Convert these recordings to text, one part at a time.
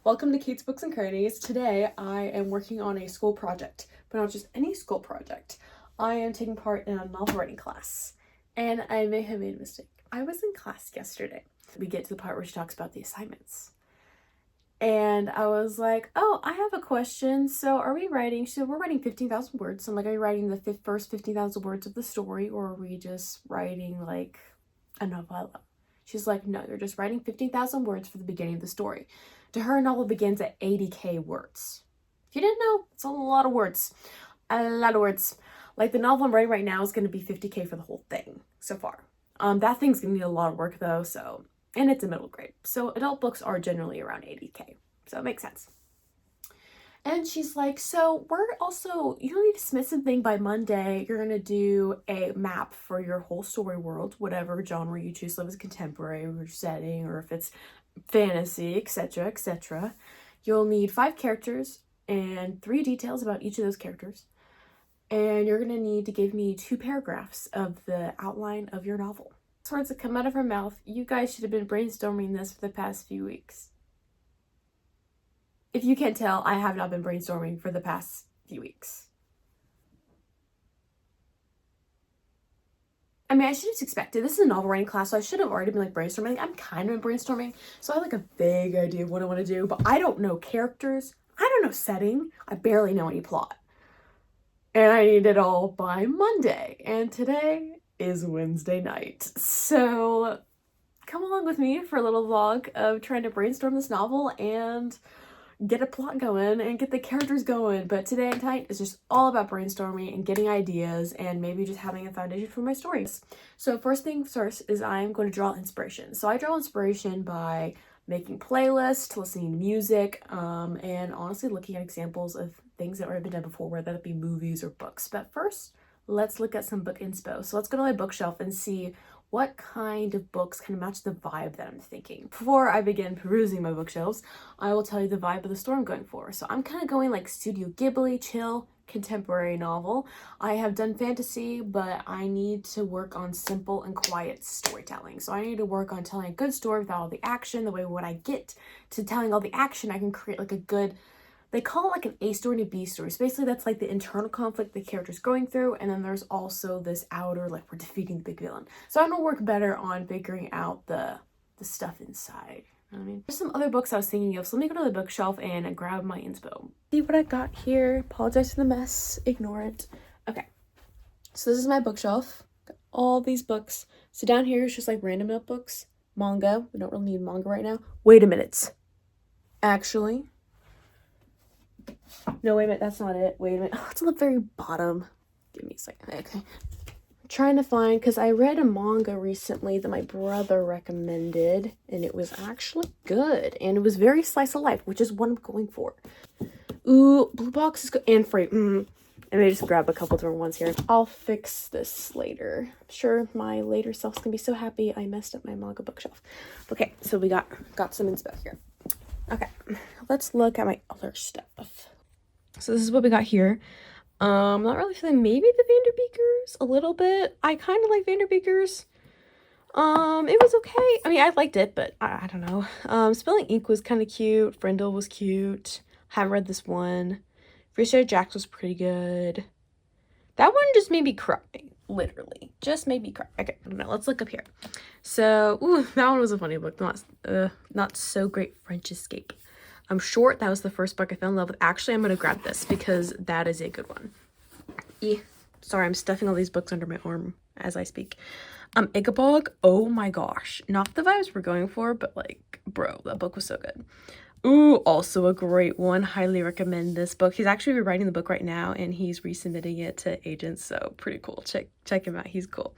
Welcome to Kate's Books and Crannies. Today I am working on a school project, but not just any school project. I am taking part in a novel writing class, and I may have made a mistake. I was in class yesterday. We get to the part where she talks about the assignments. And I was like, oh, I have a question. So are we writing, so we're writing 15,000 words. So I'm like, are you writing the first 15,000 words of the story, or are we just writing like a novella? She's like, no, you're just writing 15,000 words for the beginning of the story. To her, a novel begins at 80K words. If you didn't know, it's a lot of words. A lot of words. Like the novel I'm writing right now is going to be 50K for the whole thing so far. That thing's going to need a lot of work though, so, and it's a middle grade. So adult books are generally around 80K. So it makes sense. And she's like, so we're also, you don't need to submit something by Monday. You're going to do a map for your whole story world, whatever genre you choose, whether it's contemporary or setting, or if it's fantasy, etc., etc. You'll need 5 characters and 3 details about each of those characters. And you're going to need to give me 2 paragraphs of the outline of your novel. Words that come out of her mouth, you guys should have been brainstorming this for the past few weeks. If you can't tell, I have not been brainstorming for the past few weeks. I mean, I should have expected. This is a novel writing class, so I should have already been like brainstorming. I'm kind of brainstorming, so I have like a vague idea of what I want to do, but I don't know characters. I don't know setting. I barely know any plot. And I need it all by Monday. And today is Wednesday night. So come along with me for a little vlog of trying to brainstorm this novel and get a plot going and get the characters going. But today and tonight is just all about brainstorming and getting ideas and maybe just having a foundation for my stories. So first thing first is I'm going to draw inspiration. So I draw inspiration by making playlists, listening to music, and honestly looking at examples of things that have been done before, whether that be movies or books. But first, let's look at some book inspo. So let's go to my bookshelf and see what kind of books kind of match the vibe that I'm thinking. Before I begin perusing my bookshelves, I will tell you the vibe of the store I'm going for. So I'm kind of going like Studio Ghibli, chill, contemporary novel. I have done fantasy, but I need to work on simple and quiet storytelling. So I need to work on telling a good story without all the action. The way when I get to telling all the action, I can create like a good, they call it like an A story and a B story. So basically that's like the internal conflict the character's going through, and then there's also this outer, like we're defeating the big villain. So I'm gonna work better on figuring out the stuff inside. You know what I mean? There's some other books I was thinking of, so let me go to the bookshelf and grab my inspo. See what I got here. Apologize for the mess. Ignore it. Okay. So this is my bookshelf. Got all these books. So down here is just like random notebooks. Manga. We don't really need manga right now. Wait a minute. Actually, no, wait a minute, that's not it. Wait a minute. Oh, it's on the very bottom. Give me a second. Okay. I'm trying to find, because I read a manga recently that my brother recommended, and it was actually good. And it was very slice of life, which is what I'm going for. Ooh, blue box is good. And free. And I just grab a couple different ones here. I'll fix this later. I'm sure my later self's gonna be so happy I messed up my manga bookshelf. Okay, so we got some inspo here. Okay, let's look at my other stuff. So this is what we got here. Not really feeling maybe the Vanderbeekers a little bit. I kind of like Vanderbeekers. It was okay. I mean, I liked it, but I don't know. Spilling Ink was kind of cute. Frindle was cute. Haven't read this one. Free Jacks was pretty good. That one just made me cry. Literally. Just made me cry. Okay, now let's look up here. So, ooh, that one was a funny book. Not so great French Escape. I'm short. That was the first book I fell in love with. Actually, I'm going to grab this because that is a good one. Sorry, I'm stuffing all these books under my arm as I speak. Ichabod. Oh my gosh. Not the vibes we're going for, but like, bro, that book was so good. Ooh, also a great one. Highly recommend this book. He's actually rewriting the book right now, and he's resubmitting it to agents, so pretty cool. Check him out. He's cool.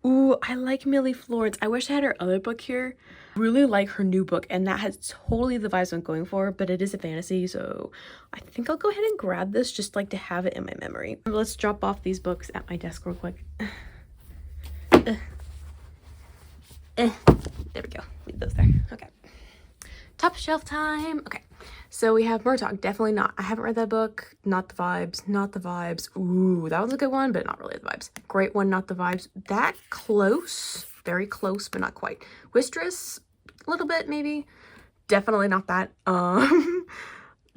Ooh, I like Millie Florence. I wish I had her other book here. Really like her new book, and that has totally the vibes I'm going for, but it is a fantasy, so I think I'll go ahead and grab this just like to have it in my memory. Let's drop off these books at my desk real quick. There we go. Leave those there. Okay. Top shelf time. Okay, so we have Murdoch. Definitely not. I haven't read that book. Not the vibes. Not the vibes. Ooh, that was a good one, but not really the vibes. Great one, not the vibes. That close. Very close, but not quite. Wistress, a little bit maybe. definitely not that.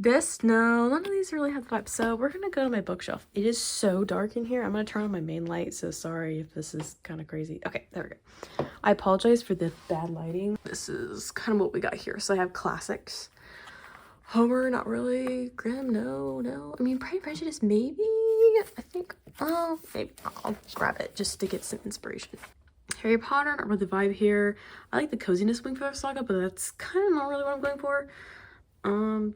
This, no, none of these really have the vibe. So we're gonna go to my bookshelf. It is so dark in here. I'm gonna turn on my main light, so sorry if this is kind of crazy. Okay, there we go. I apologize for the bad lighting. This is kind of what we got here. So I have classics. Homer, not really. Grimm, no. I mean, Pride and Prejudice, maybe? I think, oh, maybe. I'll grab it just to get some inspiration. Harry Potter, not really the vibe here. I like the coziness of Wingfoot Saga, but that's kind of not really what I'm going for.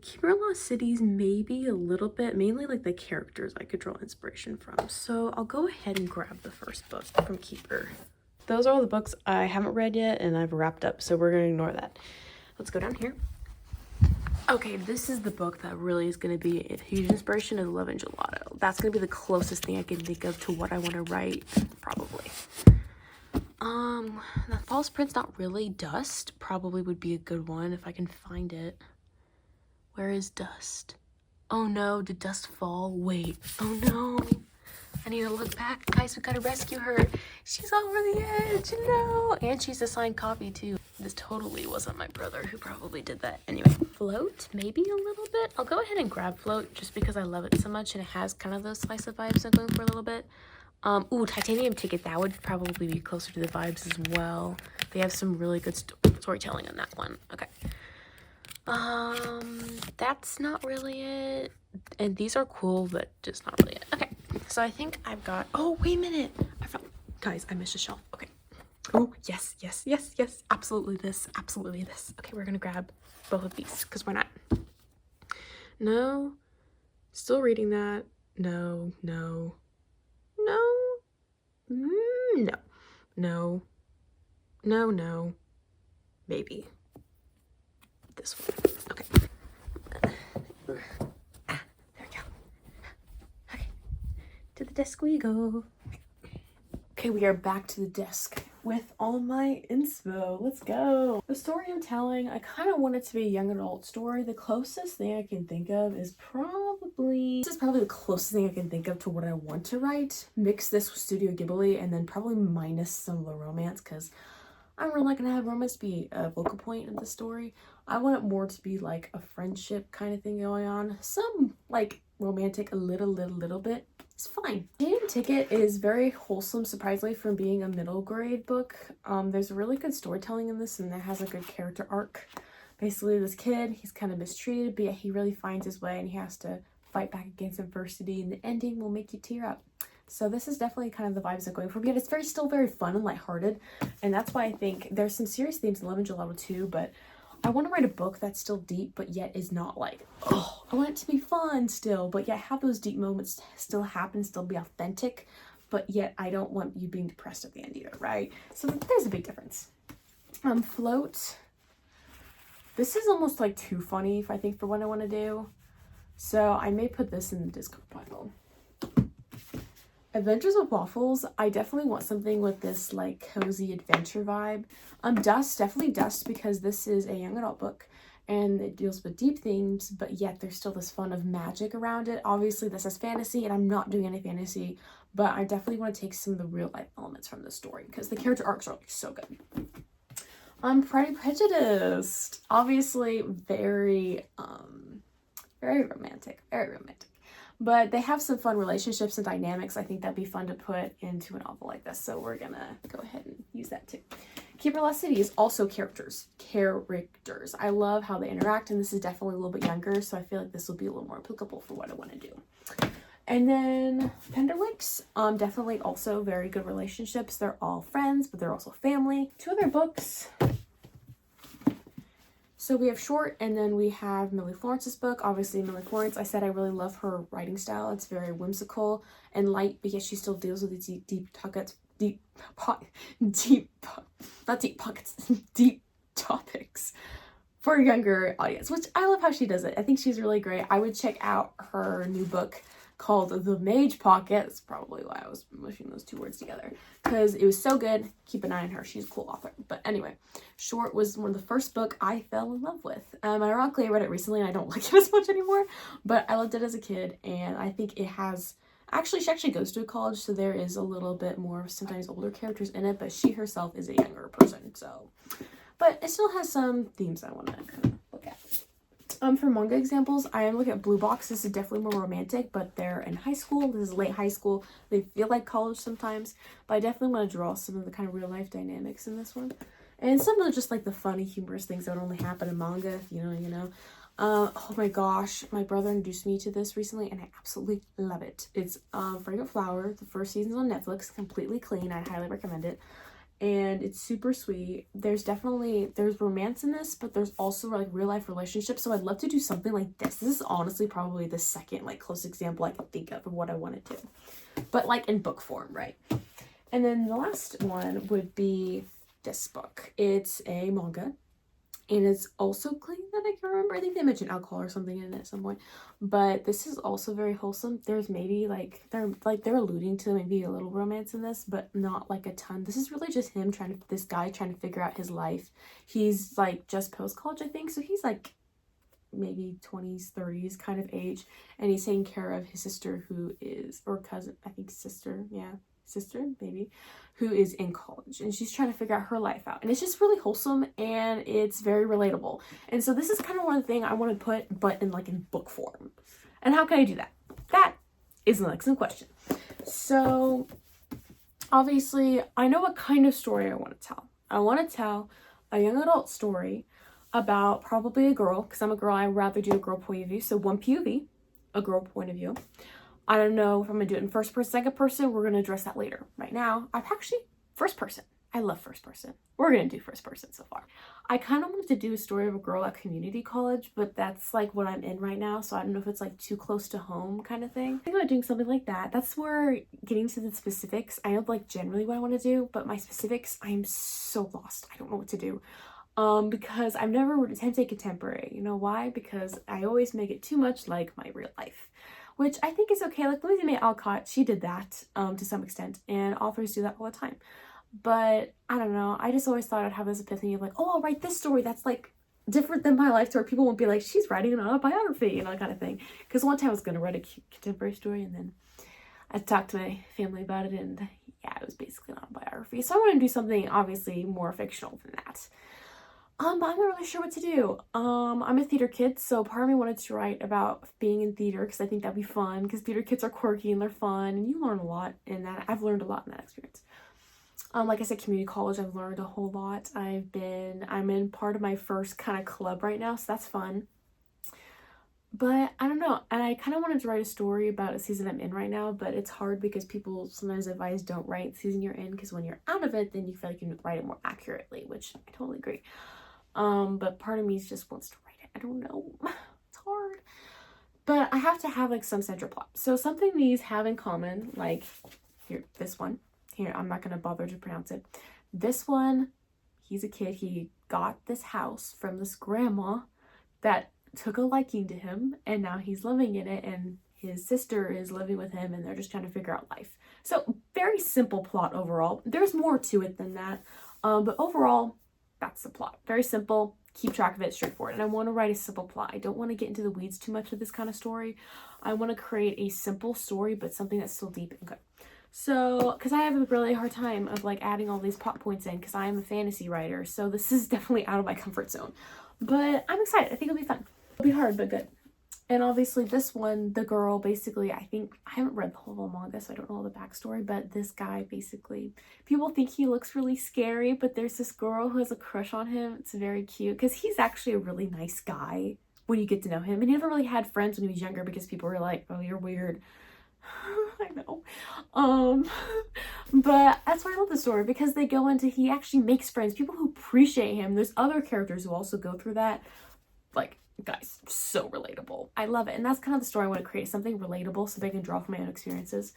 Keeper Lost Cities, maybe a little bit, mainly like the characters I could draw inspiration from. So I'll go ahead and grab the first book from Keeper. Those are all the books I haven't read yet and I've wrapped up, so we're gonna ignore that. Let's go down here. Okay, this is the book that really is going to be a huge inspiration, is Love and Gelato. That's going to be the closest thing I can think of to what I want to write, probably. The False Prince, not really. Dust probably would be a good one if I can find it. Where is Dust? Oh no, did Dust fall? Wait, oh no. I need to look back. Guys, we gotta rescue her. She's over the edge, no. And she's a signed copy too. This totally wasn't my brother who probably did that. Anyway, Float, maybe a little bit. I'll go ahead and grab Float just because I love it so much and it has kind of those slice of vibes I'm going for a little bit. Ooh, Titanium Ticket, that would probably be closer to the vibes as well. They have some really good storytelling on that one. Okay. That's not really it. And these are cool, but just not really it. Okay, so I think I've got, oh, wait a minute. I found, guys, I missed a shelf. Okay. Oh, yes. Absolutely this. Okay, we're gonna grab both of these, because why not? No. Still reading that. No. Maybe. This one. Okay. There we go. Okay. To the desk we go. Okay, we are back to the desk with all my inspo. Let's go. The story I'm telling, I kind of want it to be a young adult story. The closest thing I can think of is this is probably the closest thing I can think of to what I want to write. Mix this with Studio Ghibli and then probably minus some of the romance, because I'm really not gonna have romance be a focal point of the story. I want it more to be like a friendship kind of thing going on. Some like romantic, a little bit. It's fine. Titanium Ticket is very wholesome, surprisingly, from being a middle grade book. There's really good storytelling in this, and it has a good character arc. Basically, this kid, he's kind of mistreated, but yet he really finds his way, and he has to fight back against adversity, and the ending will make you tear up. So this is definitely kind of the vibes I'm going for, yet it's still very fun and lighthearted, and that's why I think there's some serious themes in Love and Gelato too, but I want to write a book that's still deep, but yet is not like, oh, I want it to be fun still, but yet have those deep moments still happen, still be authentic, but yet I don't want you being depressed at the end either, right? So there's a big difference. Float. This is almost like too funny, if I think, for what I want to do. So I may put this in the Discord pile. Adventures of Waffles, I definitely want something with this like cozy adventure vibe. Dust, definitely Dust, because this is a young adult book and it deals with deep themes, but yet there's still this fun of magic around it. Obviously this is fantasy and I'm not doing any fantasy, but I definitely want to take some of the real life elements from the story because the character arcs are like so good. Pride and Prejudice, obviously very romantic, but they have some fun relationships and dynamics. I think that'd be fun to put into a novel like this, so we're gonna go ahead and use that too. Keeper Lost City is also characters. I love how they interact, and this is definitely a little bit younger, so I feel like this will be a little more applicable for what I want to do. And then Penderwicks, definitely also very good relationships. They're all friends, but they're also family. Two other books. So we have Short, and then we have Millie Florence's book. Obviously, Millie Florence, I said I really love her writing style. It's very whimsical and light, but yet she still deals with these deep topics for a younger audience, which I love how she does it. I think she's really great. I would check out her new book called The Mage Pocket. That's probably why I was mushing those two words together, because it was so good. Keep an eye on her. She's a cool author. But anyway, Short was one of the first book I fell in love with. Ironically, I read it recently and I don't like it as much anymore, but I loved it as a kid, and I think it has she actually goes to a college, so there is a little bit more sometimes older characters in it, but she herself is a younger person, so. But it still has some themes I want to kind of For manga examples, I am looking at Blue Box. This is definitely more romantic, but they're in high school. This is late high school. They feel like college sometimes, but I definitely want to draw some of the kind of real life dynamics in this one. And some of the just like the funny, humorous things that would only happen in manga, if you know. Oh my gosh, my brother introduced me to this recently and I absolutely love it. It's Fragrant Flower. The first season's on Netflix, completely clean. I highly recommend it. And it's super sweet. There's romance in this, but there's also like real life relationships. So I'd love to do something like this. This is honestly probably the second like close example I can think of what I want to do, but like in book form, right? And then the last one would be this book. It's a manga. And it's also clean that I can remember. I think they mentioned alcohol or something in it at some point. But this is also very wholesome. There's maybe they're alluding to maybe a little romance in this, but not like a ton. This is really just this guy trying to figure out his life. He's like just post-college, I think. So he's like maybe 20s, 30s kind of age. And he's taking care of his sister or cousin, I think sister, maybe, who is in college, and she's trying to figure out her life out, and it's just really wholesome and it's very relatable. And so this is kind of one thing I want to put, but in book form. And how can I do that? That is an excellent question. So obviously I know what kind of story I want to tell. I want to tell a young adult story about probably a girl, because I'm a girl. I'd rather do a girl point of view, so one POV, a girl point of view. I don't know if I'm going to do it in first person, second person. We're going to address that later. Right now, I'm actually first person. I love first person. We're going to do first person so far. I kind of wanted to do a story of a girl at community college, but that's like what I'm in right now. So I don't know if it's like too close to home kind of thing. I think about doing something like that. That's where getting to the specifics, I know like generally what I want to do, but my specifics, I'm so lost. I don't know what to do. Because I've never attempted contemporary. You know why? Because I always make it too much like my real life, which I think is okay. Like Louisa May Alcott, she did that to some extent, and authors do that all the time. But I don't know, I just always thought I'd have this epiphany of like, oh, I'll write this story that's like different than my life, to where people won't be like, she's writing an autobiography, you know, kind of thing. Because one time I was going to write a contemporary story, and then I talked to my family about it, and yeah, it was basically an autobiography. So I want to do something obviously more fictional than that. But I'm not really sure what to do. I'm a theater kid, so part of me wanted to write about being in theater, because I think that'd be fun, because theater kids are quirky and they're fun, and you learn a lot in that. I've learned a lot in that experience. Like I said, community college, I've learned a whole lot. I'm in part of my first kind of club right now, so that's fun. But I don't know, and I kind of wanted to write a story about a season I'm in right now, but it's hard because people sometimes advise don't write the season you're in, because when you're out of it, then you feel like you can write it more accurately, which I totally agree. But part of me just wants to write it. I don't know. It's hard. But I have to have like some central plot. So something these have in common, like here, this one. Here, I'm not going to bother to pronounce it. This one, he's a kid. He got this house from this grandma that took a liking to him, and now he's living in it, and his sister is living with him, and they're just trying to figure out life. So very simple plot overall. There's more to it than that. But overall, that's the plot. Very simple. Keep track of it, straightforward. And I want to write a simple plot. I don't want to get into the weeds too much with this kind of story. I want to create a simple story, but something that's still deep and good. So, because I have a really hard time of like adding all these plot points in, because I am a fantasy writer. So this is definitely out of my comfort zone. But I'm excited. I think it'll be fun. It'll be hard, but good. And obviously this one, the girl, basically, I haven't read the whole manga, so I don't know all the backstory, but this guy, basically, people think he looks really scary, but there's this girl who has a crush on him. It's very cute, because he's actually a really nice guy when you get to know him. And he never really had friends when he was younger, because people were like, oh, you're weird. I know. But that's why I love the story, because they go into, he actually makes friends, people who appreciate him. There's other characters who also go through that. Like, guys, so relatable. I love it. And that's kind of the story I want to create, something relatable so they can draw from my own experiences.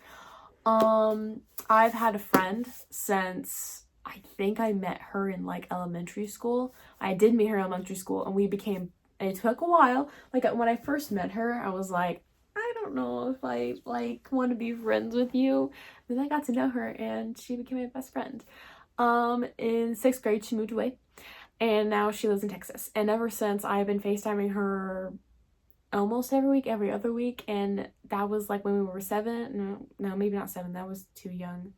I've had a friend since I think I met her in like elementary school. I did meet her in elementary school, and it took a while. Like when I first met her, I was like, I don't know if I like want to be friends with you. Then I got to know her, and she became my best friend. In 6th grade, she moved away, and now she lives in Texas. And ever since, I've been FaceTiming her almost every week, every other week. And that was like when we were 7. No, maybe not 7. That was too young.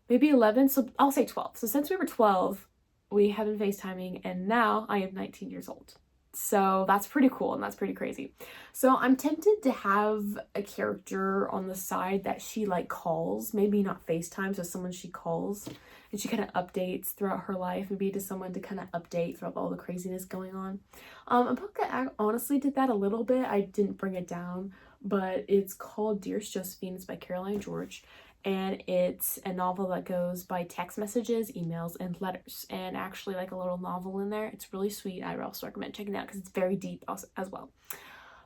Maybe 11. So I'll say 12. So since we were 12, we have been FaceTiming, and now I am 19 years old. So that's pretty cool and that's pretty crazy. So I'm tempted to have a character on the side that she like calls, maybe not FaceTime, so someone she calls and she kind of updates throughout her life, maybe to someone to kind of update throughout all the craziness going on. A book that I honestly did that a little bit. I didn't bring it down, but it's called Dearest Josephine. It's by Caroline George. And it's a novel that goes by text messages, emails, and letters, and actually like a little novel in there. It's really sweet. I would also recommend checking it out because it's very deep also, as well.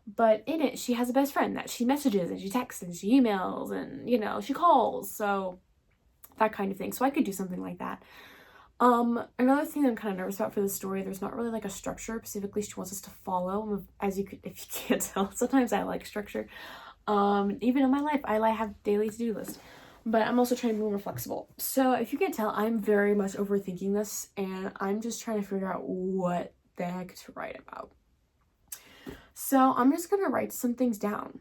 But in it, she has a best friend that she messages and she texts and she emails and, you know, she calls. So that kind of thing. So I could do something like that. Another thing that I'm kind of nervous about for the story, there's not really like a structure specifically she wants us to follow. As you could, if you can't tell, sometimes I like structure. Even in my life, I have daily to-do lists. But I'm also trying to be more flexible. So if you can't tell, I'm very much overthinking this, and I'm just trying to figure out what the heck to write about. So I'm just gonna write some things down.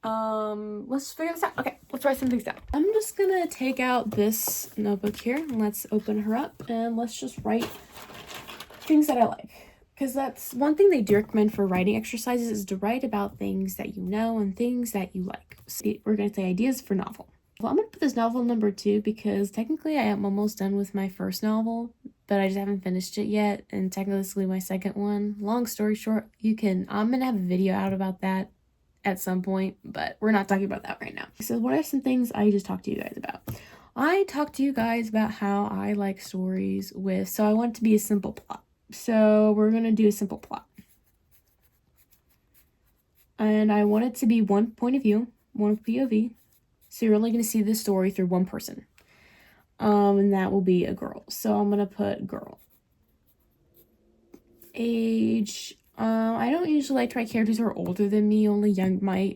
Let's figure this out. Okay, let's write some things down. I'm just gonna take out this notebook here, and let's open her up, and let's just write things that I like. Because that's one thing they do recommend for writing exercises, is to write about things that you know and things that you like. So we're gonna say ideas for novel. Well, I'm going to put this novel number 2 because technically I am almost done with my first novel, but I just haven't finished it yet, and technically this will be my second one. Long story short, I'm going to have a video out about that at some point, but we're not talking about that right now. So what are some things I just talked to you guys about? I talked to you guys about how I like stories so I want it to be a simple plot. So we're going to do a simple plot. And I want it to be one point of view, one POV. So you're only going to see this story through one person. And that will be a girl. So I'm going to put girl. Age. I don't usually like to write characters who are older than me,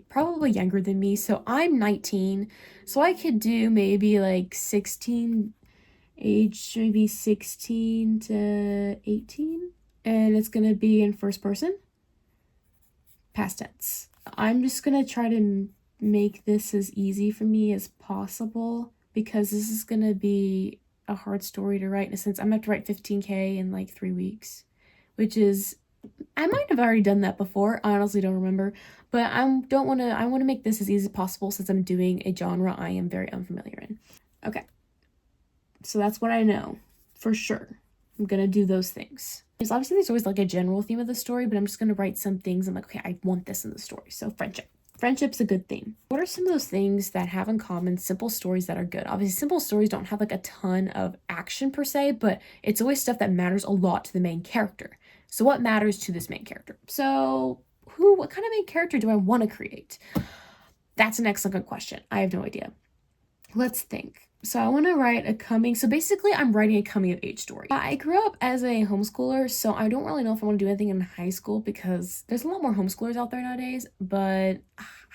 probably younger than me. So I'm 19. So I could do maybe like 16, age maybe 16 to 18. And it's going to be in first person. Past tense. I'm just going to try to make this as easy for me as possible because this is going to be a hard story to write in a sense. I'm going to have to write 15K in like 3 weeks, which is, I might have already done that before. I honestly don't remember, but I want to make this as easy as possible since I'm doing a genre I am very unfamiliar in. Okay. So that's what I know for sure. I'm going to do those things. Because obviously there's always like a general theme of the story, but I'm just going to write some things. I'm like, okay, I want this in the story. So friendship. Friendship's a good theme. What are some of those things that have in common simple stories that are good? Obviously, simple stories don't have like a ton of action per se, but it's always stuff that matters a lot to the main character. So what matters to this main character? So what kind of main character do I want to create? That's an excellent question. I have no idea. Let's think. So I want to write so basically I'm writing a coming of age story. I grew up as a homeschooler, so I don't really know if I want to do anything in high school because there's a lot more homeschoolers out there nowadays, but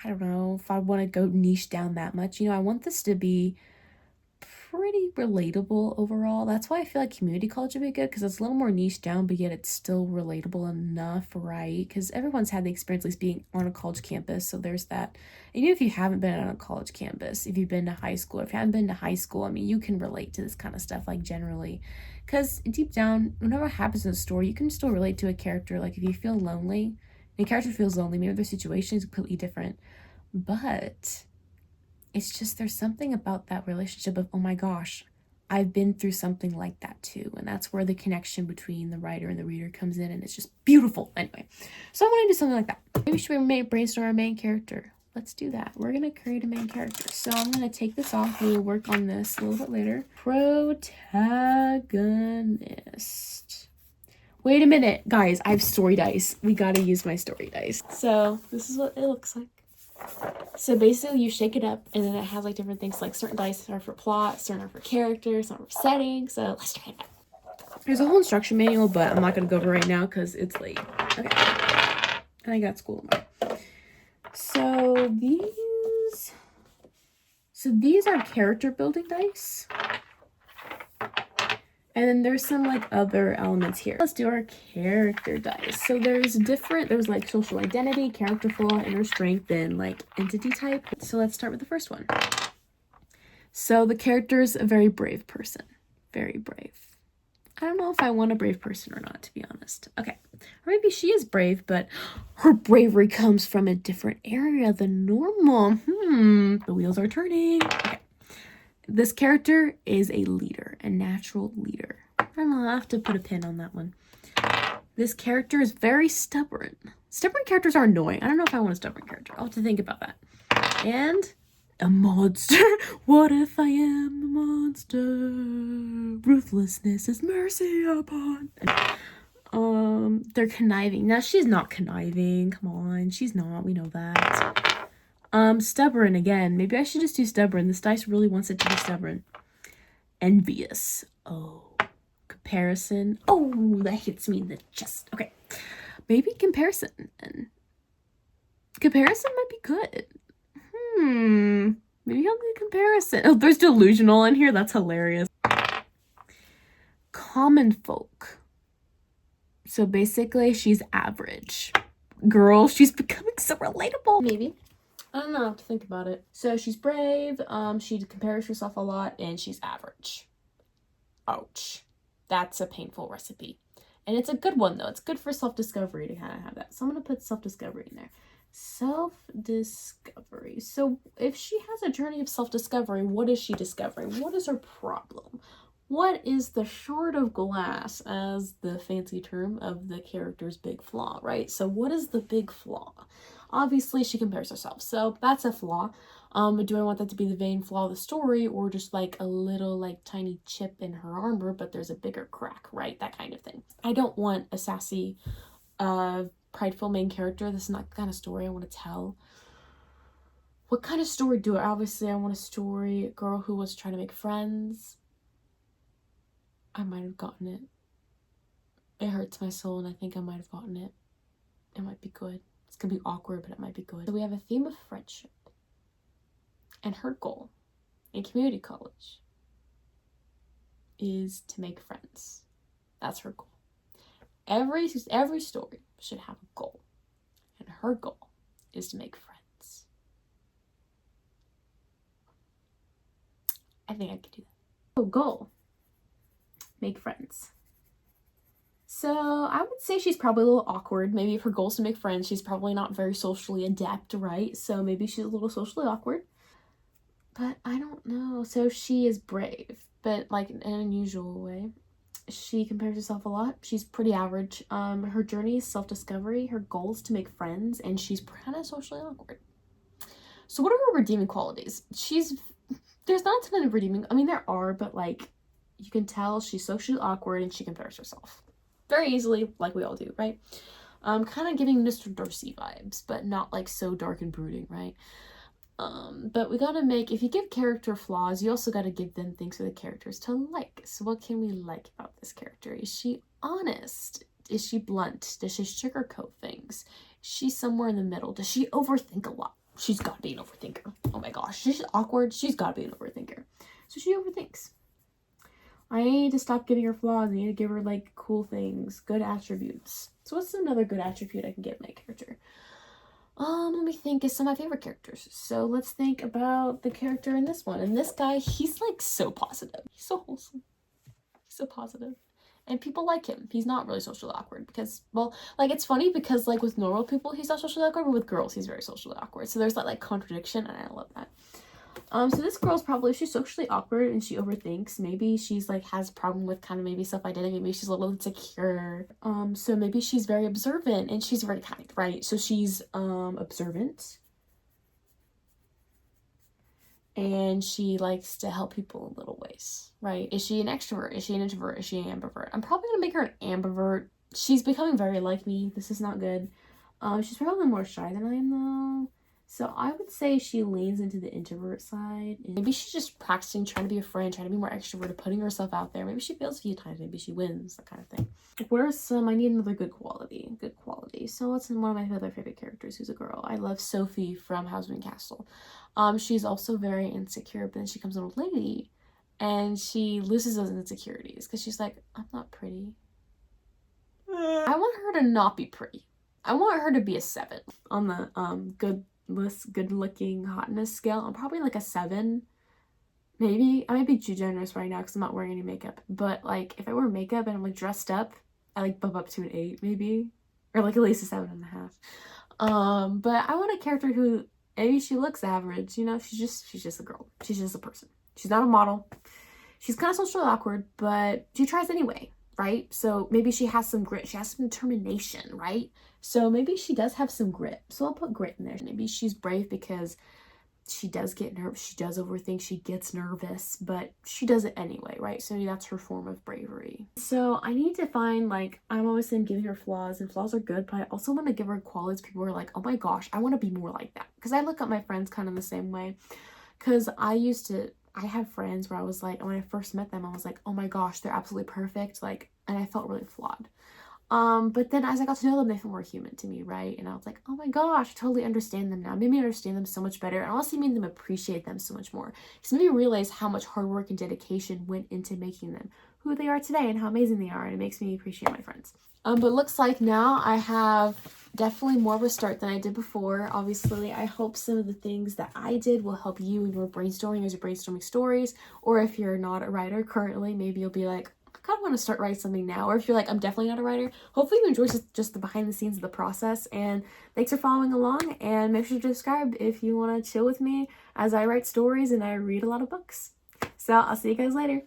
I don't know if I want to go niche down that much. I want this to be pretty relatable overall. That's why I feel like community college would be good because it's a little more niche down, but yet it's still relatable enough, right? Because everyone's had the experience at least being on a college campus, so there's that. And even if you haven't been on a college campus, if you've been to high school, if you haven't been to high school, I mean, you can relate to this kind of stuff, like generally. Because deep down, whenever it happens in a story, you can still relate to a character. Like if you feel lonely, and a character feels lonely, maybe their situation is completely different, but it's just there's something about that relationship of, oh my gosh, I've been through something like that too. And that's where the connection between the writer and the reader comes in, and it's just beautiful. Anyway, so I want to do something like that. Maybe should we brainstorm our main character? Let's do that. We're going to create a main character. So I'm going to take this off. We'll work on this a little bit later. Protagonist. Wait a minute, guys. I have story dice. We got to use my story dice. So this is what it looks like. So basically you shake it up and then it has like different things, like certain dice are for plot, certain are for characters, some are for setting. So let's try it out. There's a whole instruction manual, but I'm not going to go over right now because it's late. Okay. And I got school tomorrow. So these are character building dice. And then there's some like other elements here. Let's do our character dice. So there's like social identity, character flaw, inner strength, and like entity type. So let's start with the first one. So the character is a very brave person. Very brave. I don't know if I want a brave person or not, to be honest. Okay. Or maybe she is brave, but her bravery comes from a different area than normal. The wheels are turning. Okay. This character is a leader, a natural leader. I don't know, I'll have to put a pin on that one. This character is very stubborn. Stubborn characters are annoying. I don't know if I want a stubborn character. I'll have to think about that. And a monster. What if I am a monster? Ruthlessness is mercy upon. They're conniving. Now, she's not conniving. Come on, she's not. We know that. Stubborn again. Maybe I should just do stubborn. This dice really wants it to be stubborn. Envious. Oh. Comparison. Oh, that hits me in the chest. Okay. Maybe comparison. Comparison might be good. Maybe I'll do comparison. Oh, there's delusional in here. That's hilarious. Common folk. So basically, she's average. Girl, she's becoming so relatable. Maybe. I don't know. I have to think about it. So she's brave. She compares herself a lot, and she's average. Ouch. That's a painful recipe. And it's a good one, though. It's good for self-discovery to kind of have that. So I'm going to put self-discovery in there. Self-discovery. So if she has a journey of self-discovery, what is she discovering? What is her problem? What is the shard of glass, as the fancy term of the character's big flaw, right? So what is the big flaw? Obviously, she compares herself. So that's a flaw. Do I want that to be the main flaw of the story, or just like a little like tiny chip in her armor, but there's a bigger crack, right? That kind of thing. I don't want a sassy, prideful main character. This is not the kind of story I want to tell. What kind of story do I? Obviously, I want a story, a girl who was trying to make friends. I might have gotten it. It hurts my soul, and I think I might have gotten it. It might be good. It's gonna be awkward, but it might be good. So we have a theme of friendship. And her goal in community college is to make friends. That's her goal. Every story should have a goal. And her goal is to make friends. I think I could do that. So goal. Make friends. So I would say she's probably a little awkward. Maybe if her goal is to make friends, she's probably not very socially adept, right? So maybe she's a little socially awkward. But I don't know. So she is brave, but like in an unusual way. She compares herself a lot. She's pretty average. Her journey is self-discovery. Her goal is to make friends, and she's kind of socially awkward. So what are her redeeming qualities? There's not a ton of redeeming. I mean, there are, but like you can tell she's socially awkward and she compares herself very easily, like we all do, right? Kind of giving Mr. Darcy vibes, but not like so dark and brooding, right? But we gotta make, if you give character flaws, you also gotta give them things for the characters to like. So what can we like about this character? Is she honest? Is she blunt? Does she sugarcoat things? Is she somewhere in the middle? Does she overthink a lot? She's gotta be an overthinker. Oh my gosh, she's awkward. She's gotta be an overthinker. So she overthinks. I need to stop giving her flaws. I need to give her like cool things, good attributes. So what's another good attribute I can give my character? Let me think of some of my favorite characters. So let's think about the character in this one. And this guy, he's like so positive. He's so wholesome. He's so positive. And people like him. He's not really socially awkward because, well, like it's funny because like with normal people, he's not socially awkward, but with girls, he's very socially awkward. So there's that like contradiction, and I love that. So this girl's probably, she's socially awkward and she overthinks. Maybe she's like has a problem with kind of maybe self-identity. Maybe she's a little insecure. So maybe she's very observant and she's very kind, right? So she's observant. And she likes to help people in little ways, right? Is she an extrovert? Is she an introvert? Is she an ambivert? I'm probably gonna make her an ambivert. She's becoming very like me. This is not good. She's probably more shy than I am though. So I would say she leans into the introvert side. Maybe she's just practicing, trying to be a friend, trying to be more extroverted, putting herself out there. Maybe she fails a few times. Maybe she wins, that kind of thing. What are some, I need another good quality. Good quality. So what's one of my other favorite characters who's a girl? I love Sophie from Houseman Castle. She's also very insecure, but then she becomes an old lady and she loses those insecurities because she's like, I'm not pretty. I want her to not be pretty. I want her to be a 7 on the good looking hotness scale. I'm probably like a 7, maybe, I might be too generous right now because I'm not wearing any makeup, but like if I wear makeup and I'm like dressed up, I like bump up to an 8 maybe, or like at least a 7.5. But I want a character who maybe she looks average, you know, she's just a girl. She's just a person. She's not a model. She's kind of socially awkward, but she tries anyway, right? So maybe she has some grit. She has some determination, right? So maybe she does have some grit. So I'll put grit in there. Maybe she's brave because she does get nervous. She does overthink. She gets nervous, but she does it anyway, right? So maybe that's her form of bravery. So I need to find, like, I'm always saying giving her flaws, and flaws are good, but I also want to give her qualities people are like, oh my gosh, I want to be more like that. Because I look at my friends kind of the same way. Because I have friends where I was like, when I first met them, I was like, oh my gosh, they're absolutely perfect. Like, and I felt really flawed. But then as I got to know them, they felt more human to me, right? And I was like, oh my gosh, I totally understand them now. It made me understand them so much better. And also made them appreciate them so much more. It's made me realize how much hard work and dedication went into making them who they are today and how amazing they are. And it makes me appreciate my friends. But looks like now I have definitely more of a start than I did before. Obviously, I hope some of the things that I did will help you in your brainstorming as you're brainstorming stories. Or if you're not a writer currently, maybe you'll be like, I kind of want to start writing something now. Or if you're like, I'm definitely not a writer, hopefully you enjoy just the behind the scenes of the process. And thanks for following along, and make sure to subscribe if you want to chill with me as I write stories and I read a lot of books. So I'll see you guys later.